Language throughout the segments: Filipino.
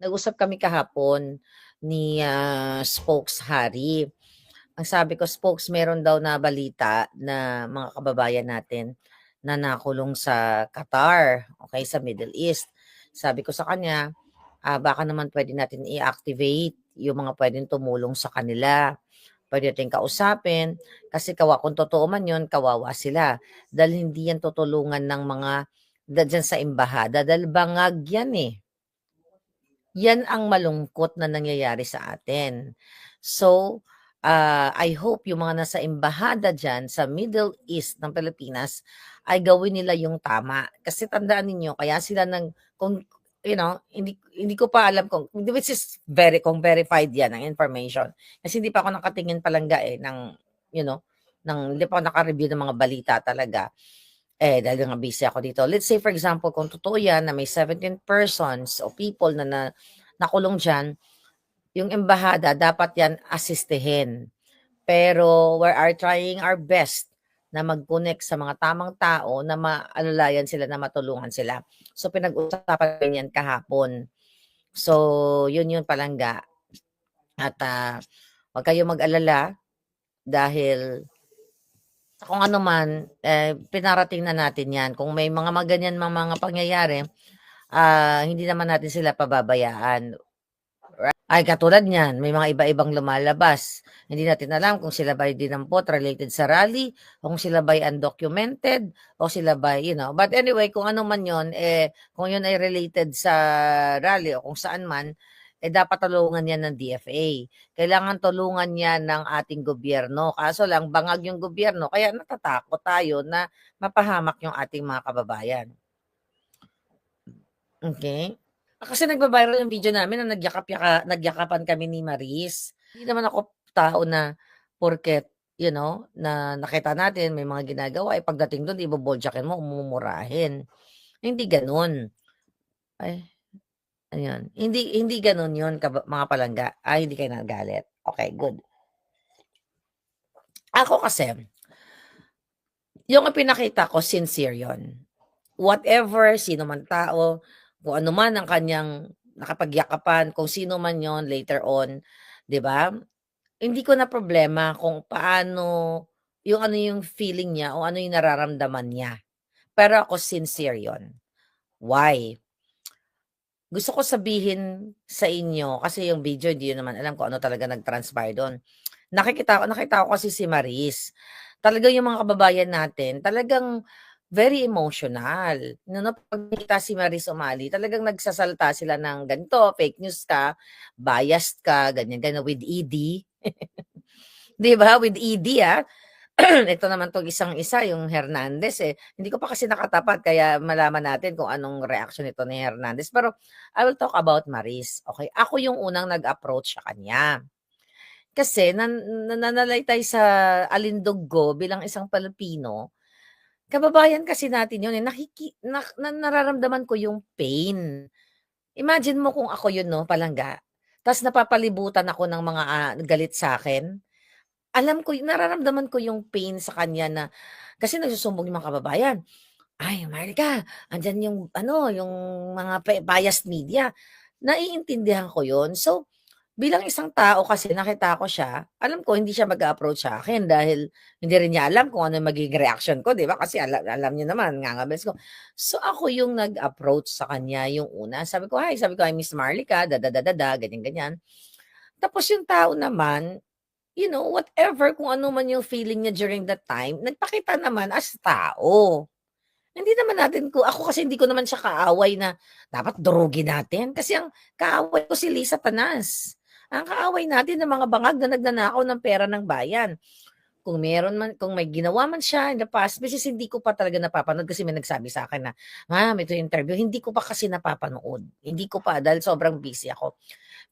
Nag-usap kami kahapon ni, Spokes Harry. Ang sabi ko, "Spokes, meron daw na balita na mga kababayan natin na nakulong sa Qatar, okay sa Middle East." Sabi ko sa kanya, baka naman puwede natin i-activate yung mga puwedeng tumulong sa kanila. Puwede nating kausapin kasi kung totoo man yun, kawawa sila dahil hindi yan tutulungan ng mga diyan sa embahada dahil bangag yan, eh. Yan ang malungkot na nangyayari sa atin. So, I hope yung mga nasa embahada diyan sa Middle East ng Pilipinas ay gawin nila yung tama. Kasi tandaan ninyo kaya sila kung hindi ko pa alam which is kung verified yan ang information. Kasi hindi pa ako nakatingin palangga, ng you know, hindi pa ako naka-review ng mga balita talaga. Dahil nga busy ako dito. Let's say for example kung totoo yan na may 17 persons o people na nakulong diyan, yung embahada dapat yan asistehin. Pero we are trying our best na mag-connect sa mga tamang tao na maalalayan sila, na matulungan sila. So pinag-usapan namin yan kahapon. So yun palangga at, 'wag kayong mag-alala dahil kung ano man, pinarating na natin 'yan. Kung may mga ganyan mga pangyayari, hindi naman natin sila pababayaan. Ay katulad niyan, may mga iba-ibang lumalabas. Hindi natin alam kung sila ba'y dinampot related sa rally, o kung sila ba'y undocumented, o sila ba'y But anyway, kung ano man 'yon, kung 'yun ay related sa rally o kung saan man, dapat tulungan 'yan ng DFA. Kailangan tulungan 'yan ng ating gobyerno. Kaso lang bangag yung gobyerno kaya natatakot tayo na mapahamak yung ating mga kababayan. Okay. Kasi nagba-viral yung video namin na nagyakapan kami ni Maris. Hindi naman ako tao na porket, na nakita natin may mga ginagawa, pagdating dun ibo-boldyakin mo, mumurahin. Hindi gano'n. Ay, ayun. Hindi hindi gano'n yun mga palangga. Hindi kayo nagalit. Okay, good. Ako kasi, yung pinakita ko sincere yon. Whatever, sino man tao, kung ano man ang kanyang nakapagyakapan, kung sino man yon later on, 'di ba? Hindi ko na problema kung paano yung feeling niya o ano yung nararamdaman niya. Pero ako sincere yon. Why? Gusto ko sabihin sa inyo kasi yung video hindi ko naman alam kung ano talaga nag-transpire dun. Nakita ko kasi si Maris. Talagang yung mga kababayan natin talagang very emotional. No, 'pag nakita si Maris umali talagang nagsasalita sila ng ganito, fake news ka, biased ka, ganyan, ganyan with ED. 'Di ba, with ED, Ito naman 'tong isang-isa, yung Hernandez, Hindi ko pa kasi nakatapat kaya malaman natin kung anong reaksyon nito ni Hernandez. Pero I will talk about Maris, okay. Ako yung unang nag-approach sa kanya. Kasi nananalaytay sa alindog bilang isang Pilipino, kababayan kasi natin yun, nararamdaman ko yung pain. Imagine mo kung ako yun 'no, palangga, ta's napapalibutan ako ng mga, galit sa'kin. Alam ko nararamdaman ko yung pain sa kanya na kasi nagsusumbong yung mga kababayan, "Ay Marika, andiyan yung yung mga biased media." Naiintindihan ko yun. So, bilang isang tao kasi nakita ko siya, alam ko hindi siya mag-a-approach sa'kin dahil hindi rin niya alam kung ano yung magiging reaction ko, 'di ba? Kasi alam niyo naman ngangabes ko. So, ako yung nag-approach sa kanya yung una. Sabi ko, "Hi," sabi ko, "I'm Miss Marlica, da ganyan, ganyan." Tapos yung tao naman, whatever kung ano man yung feeling niya during that time, nagpakita naman as tao. Hindi naman natin ako kasi hindi ko naman siya kaaway na dapat durugin natin. Kasi ang kaaway ko si Lisa Tanas. Ang kaaway natin ng mga bangag na nagnanakaw ng pera ng bayan. Kung may ginawa man siya in the past, which is hindi ko pa talaga napapanood kasi may nagsabi sa akin na, "Ma'am, ito yung interview." Hindi ko pa kasi napapanood. Hindi ko pa dahil sobrang busy ako.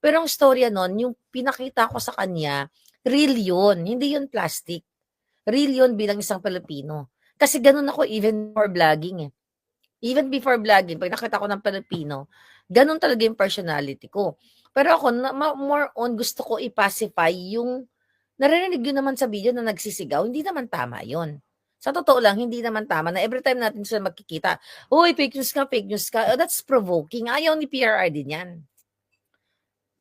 Pero ang storya nun, yung pinakita ko sa kanya, real yun, hindi yun plastic. Real yun bilang isang Pilipino. Kasi ganun ako even before vlogging, eh. Even before vlogging 'pag nakita ko ng Pilipino, gano'n talaga yung personality ko. Pero ako more on gusto ko i-pacify yung naririnig yun naman sa video na nagsisigaw, hindi naman tama yun. Sa totoo lang, hindi naman tama na everytime natin sila magkikita, "Uy, fake news ka, fake news ka." That's provoking, ayaw ni PRR din yan.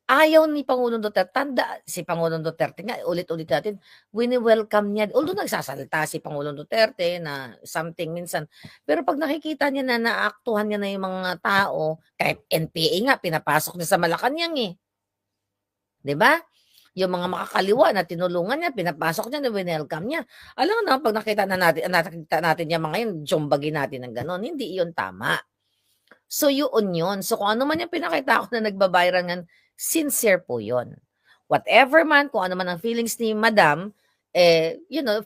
Ayaw ni Pangulong Duterte, si Pangulong Duterte nga ulit-ulit natin wini-welcome niya, although nagsasalita si Pangulong Duterte na something minsan, pero 'pag nakikita niya na naaktuhan niya na yung mga tao, kahit NPA nga pinapasok niya sa Malacanang, eh, 'di ba? Yung mga makakaliwa na tinulungan niya, pinapasok niya, winelcome niya. Alam mo na 'pag nakita natin yang mga yun, tsumbagin natin ng gano'n, hindi yun tama. So, yun. So, kung ano man yung pinakita ko na nagba-viral ngan, sincere po yun. Whatever man, kung ano man ang feelings ni madam,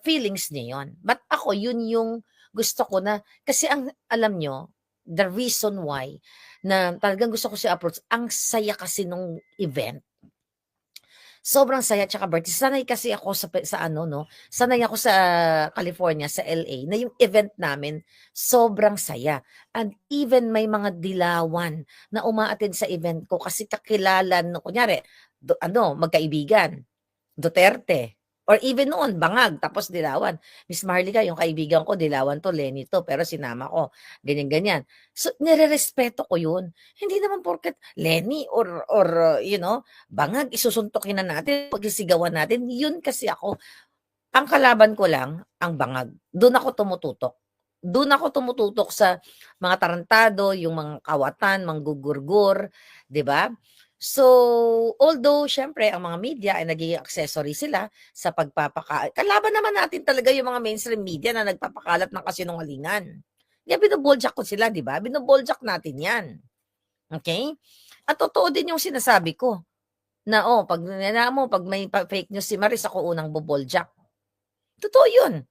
feelings niya yun. But ako, yun yung gusto ko na, kasi alam nyo, the reason why, na talagang gusto ko siya approach, ang saya kasi nung event. Sobrang saya tsaka birthday. Sanay kasi ako sa ano 'no, sanay ako sa California, sa LA na yung event namin sobrang saya. And even may mga dilawan na uma-attend sa event ko kasi kakilala no kunyari magkaibigan. Duterte or even noon bangag tapos dilawan. Miss Maharlika yung kaibigan ko dilawan 'to, Lenny 'to, pero sinama ko, ganyan-ganyan. So, nirerespeto ko yun. Hindi naman porket Lenny or bangag isusuntukin na natin, pagsisigawan natin. Yun kasi ako, ang kalaban ko lang ang bangag. Dun ako tumututok. Dun ako tumututok sa mga tarantado, yung mga kawatan, manggugurgur, 'di ba? So, although siyempre ang mga media ay nagiging accessory sila sa kalaban naman natin talaga yung mga mainstream media na nagpapakalat ng kasinungalingan. Kaya bino-boljak ko sila, 'di ba? Bino-boljak natin 'yan. Okay? At totoo din yung sinasabi ko na, 'pag mo 'pag may fake news si Maris, ako unang boboljak. Totoo 'yun.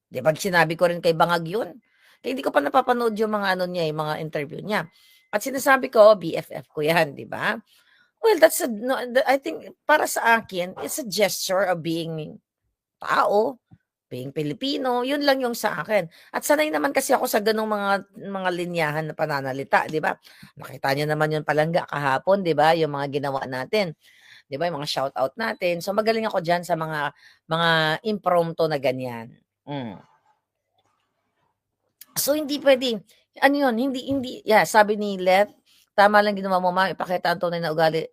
'Di ba sinabi ko rin kay Bangag 'yun. Kaya hindi ko pa napapanood yung mga ano niya, yung mga interview niya. At sinasabi ko, BFF ko 'yan, 'di ba? Well, that's a no, I think para sa akin, it's a gesture of being tao, being Pilipino, 'yun lang yung sa akin. At sanay naman kasi ako sa gano'ng mga linyahan na pananalita, 'di ba? Nakita niyo naman yung palangga kahapon, 'di ba, yung mga ginawa natin, 'di ba, yung mga shoutout natin. So magaling ako diyan sa mga impromptu na ganyan. So, hindi puwedeng ano 'yun, hindi sabi ni Let, "Tama lang ginawa mo, Ma, ipakita ang tunay na ugali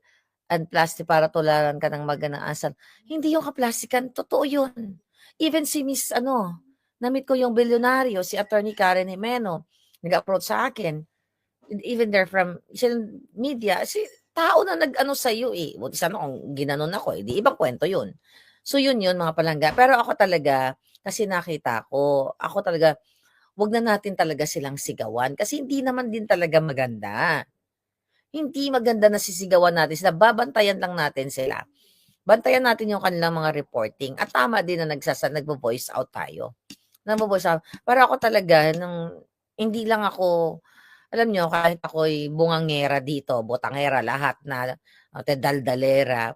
and plastic para tularan ka ng magandang asal." Hindi 'yung kaplastikan, totoo 'yun. Even si Miss ano, na-meet ko 'yung bilyonaryo, si Attorney Karen Jimeno, nag-approach sa akin. Even they're from silang media, tao na nag-ano sa'yo, eh. Buti sana kung ginanon ako, eh, 'di ibang kuwento 'yun. So 'yun mga palangga. Pero ako talaga, kasi nakita ko, ako talaga 'wag na natin talaga silang sigawan kasi hindi naman din talaga maganda. Hindi maganda na sisigawan natin sila, babantayan lang natin sila. Bantayan natin yung kanilang mga reporting at tama din na nagvo-voice out tayo. Nagvo-voice out. Para ako talaga hindi lang ako, alam niyo kahit ako'y bungangera dito, botangera, lahat na, daldalera,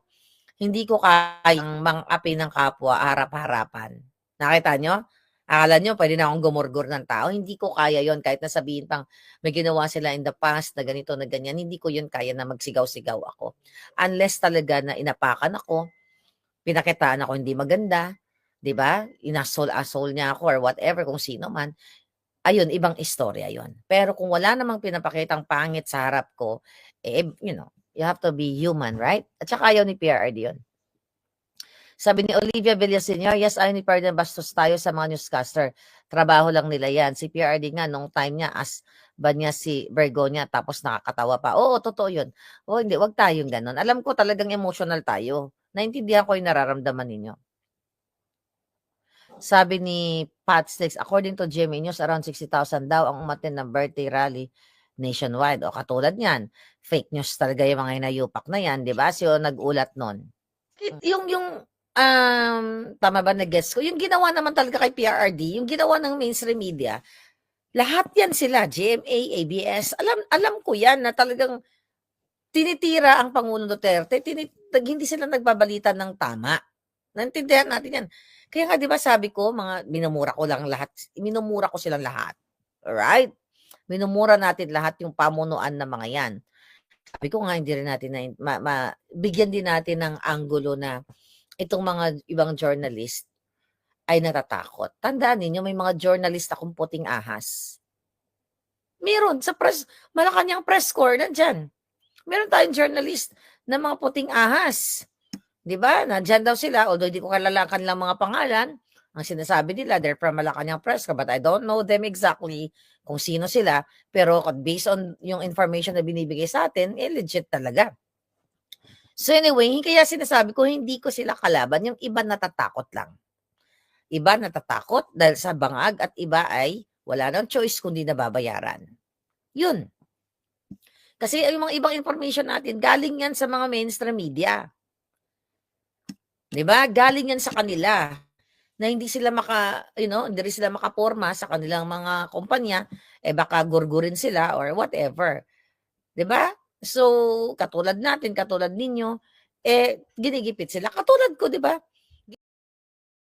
hindi ko kayang mang-api ng kapwa harap-harapan. Nakita niyo? Akala niyo puwede na akong gumurgur ng tao, hindi ko kaya yon kahit na sabihin pang may ginawa sila in the past na ganito, na ganyan, hindi ko yun kaya na magsigaw-sigaw ako. Unless talaga na inapakan ako, pinakitaan ako hindi maganda, 'di ba? Inasol-asol niya ako or whatever kung sino man, ayun ibang istorya yon. Pero kung wala namang pinapakitang pangit sa harap ko, you have to be human, right? At saka ayaw ni PRRD yun. Sabi ni Olivia Villaseñor, yes, ayaw ni PRRD bastos tayo sa mga newscaster. Trabaho lang nila yan. Si PRRD nga, nung time niya, ba niya si Bergonia, tapos nakakatawa pa. Oo, totoo yun. Hindi, wag tayong ganon. Alam ko talagang emotional tayo. Naintindihan ko yung nararamdaman ninyo. Sabi ni Pat Sticks, according to GMA News, around 60,000 daw ang umattend ng birthday rally nationwide. O katulad niyan, fake news talaga yung mga inayupak na yan, di ba? So, nag-ulat nun. Tama ba na-gets ko? Yung ginawa naman talaga kay PRRD, yung ginawa ng mainstream media, lahat yan sila, GMA, ABS, alam ko yan na talagang tinitira ang Pangulong Duterte, hindi sila nagbabalita ng tama. Naintindihan natin yan. Kaya nga 'di ba sabi ko, minumura ko silang lahat. Alright? Minumura natin lahat yung pamunuan ng mga yan. Sabi ko nga hindi rin natin bigyan din natin ng anggulo na itong mga ibang journalist ay natatakot. Tandaan ninyo may mga journalist akong puting ahas. Meron sa Malacanang press corps nandiyan. Meron tayong journalist na mga puting ahas. 'Di ba? Nandiyan daw sila, although hindi ko kilala ang kanilang mga pangalan. Ang sinasabi nila, they're from Malacanang Press, but I don't know them exactly kung sino sila. Pero based on yung information na binibigay sa atin, legit talaga. So anyway, kaya sinasabi ko, hindi ko sila kalaban. Yung iba natatakot lang. Iba natatakot dahil sa bangag at iba ay wala nang choice kundi nababayaran. Yun. Kasi yung mga ibang information natin, galing yan sa mga mainstream media. 'Di ba? Galing yan sa kanila na hindi sila hindi rin sila makaporma sa kanilang mga kumpanya, baka gurgurin sila or whatever. 'Di ba? So, katulad natin, katulad ninyo, ginigipit sila. Katulad ko, 'di ba?